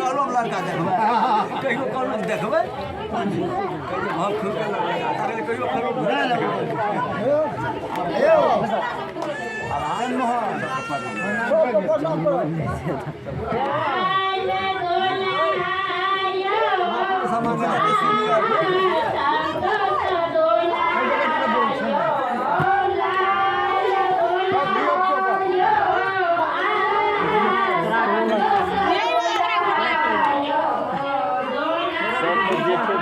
কলম লাগা দেখবে কইব কলম দেখবে হ্যাঁ খুব তাহলে কইব কলম Thank you.